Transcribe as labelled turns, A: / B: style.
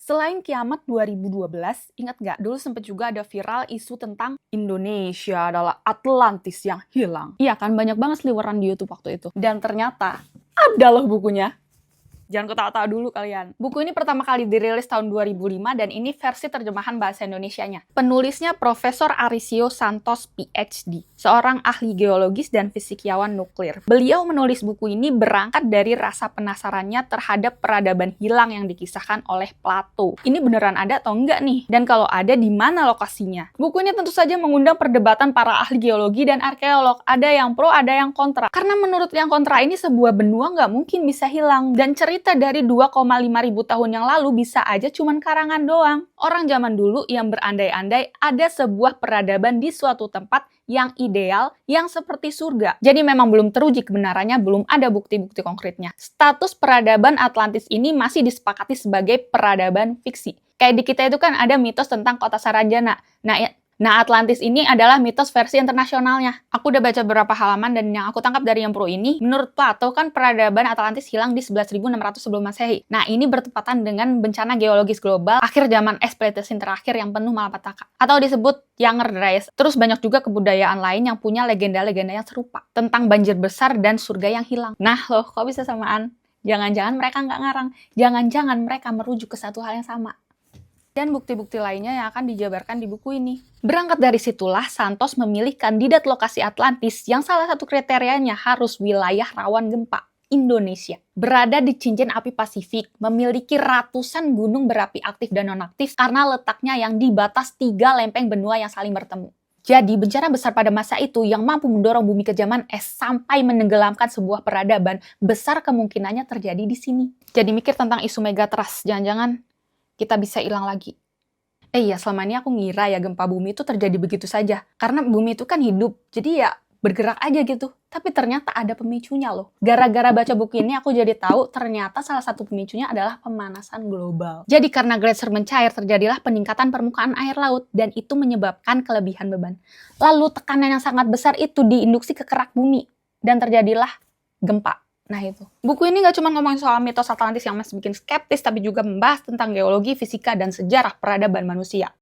A: Selain Kiamat 2012, ingat nggak? Dulu sempat juga ada viral isu tentang Indonesia adalah Atlantis yang hilang. Iya kan, banyak banget seliweran di YouTube waktu itu. Dan ternyata ada loh bukunya. Jangan ketawa-tawa dulu kalian. Buku ini pertama kali dirilis tahun 2005 dan ini versi terjemahan bahasa Indonesianya. Penulisnya Profesor Arisio Santos PhD, seorang ahli geologis dan fisikiawan nuklir. Beliau menulis buku ini berangkat dari rasa penasarannya terhadap peradaban hilang yang dikisahkan oleh Plato. Ini beneran ada atau enggak nih? Dan kalau ada, di mana lokasinya? Buku ini tentu saja mengundang perdebatan para ahli geologi dan arkeolog. Ada yang pro, ada yang kontra. Karena menurut yang kontra ini sebuah benua nggak mungkin bisa hilang. Dan cerita dari 2,5 ribu tahun yang lalu bisa aja cuman karangan doang. Orang zaman dulu yang berandai-andai ada sebuah peradaban di suatu tempat yang ideal, yang seperti surga. Jadi memang belum teruji kebenarannya, belum ada bukti-bukti konkretnya. Status peradaban Atlantis ini masih disepakati sebagai peradaban fiksi. Kayak di kita itu kan ada mitos tentang kota Saranjana. Nah, Atlantis ini adalah mitos versi internasionalnya. Aku udah baca beberapa halaman dan yang aku tangkap dari yang pro ini, menurut Plato kan peradaban Atlantis hilang di 11.600 sebelum Masehi. Nah, ini bertepatan dengan bencana geologis global akhir zaman es Pleistocene terakhir yang penuh malapetaka. Atau disebut Younger Dryas. Terus banyak juga kebudayaan lain yang punya legenda-legenda yang serupa tentang banjir besar dan surga yang hilang. Nah loh, kok bisa samaan? Jangan-jangan mereka nggak ngarang. Jangan-jangan mereka merujuk ke satu hal yang sama. Dan bukti-bukti lainnya yang akan dijabarkan di buku ini. Berangkat dari situlah, Santos memilih kandidat lokasi Atlantis yang salah satu kriterianya harus wilayah rawan gempa, Indonesia. Berada di cincin api Pasifik, memiliki ratusan gunung berapi aktif dan nonaktif karena letaknya yang di batas 3 lempeng benua yang saling bertemu. Jadi, bencana besar pada masa itu yang mampu mendorong bumi ke zaman es sampai menenggelamkan sebuah peradaban, besar kemungkinannya terjadi di sini. Jadi mikir tentang isu megatrust, jangan-jangan kita bisa hilang lagi. Iya, selama ini aku ngira ya gempa bumi itu terjadi begitu saja. Karena bumi itu kan hidup, jadi ya bergerak aja gitu. Tapi ternyata ada pemicunya loh. Gara-gara baca buku ini aku jadi tahu ternyata salah satu pemicunya adalah pemanasan global. Jadi karena gletser mencair terjadilah peningkatan permukaan air laut dan itu menyebabkan kelebihan beban. Lalu tekanan yang sangat besar itu diinduksi ke kerak bumi dan terjadilah gempa. Nah itu. Buku ini nggak cuma ngomongin soal mitos Atlantis yang masih bikin skeptis, tapi juga membahas tentang geologi, fisika, dan sejarah peradaban manusia.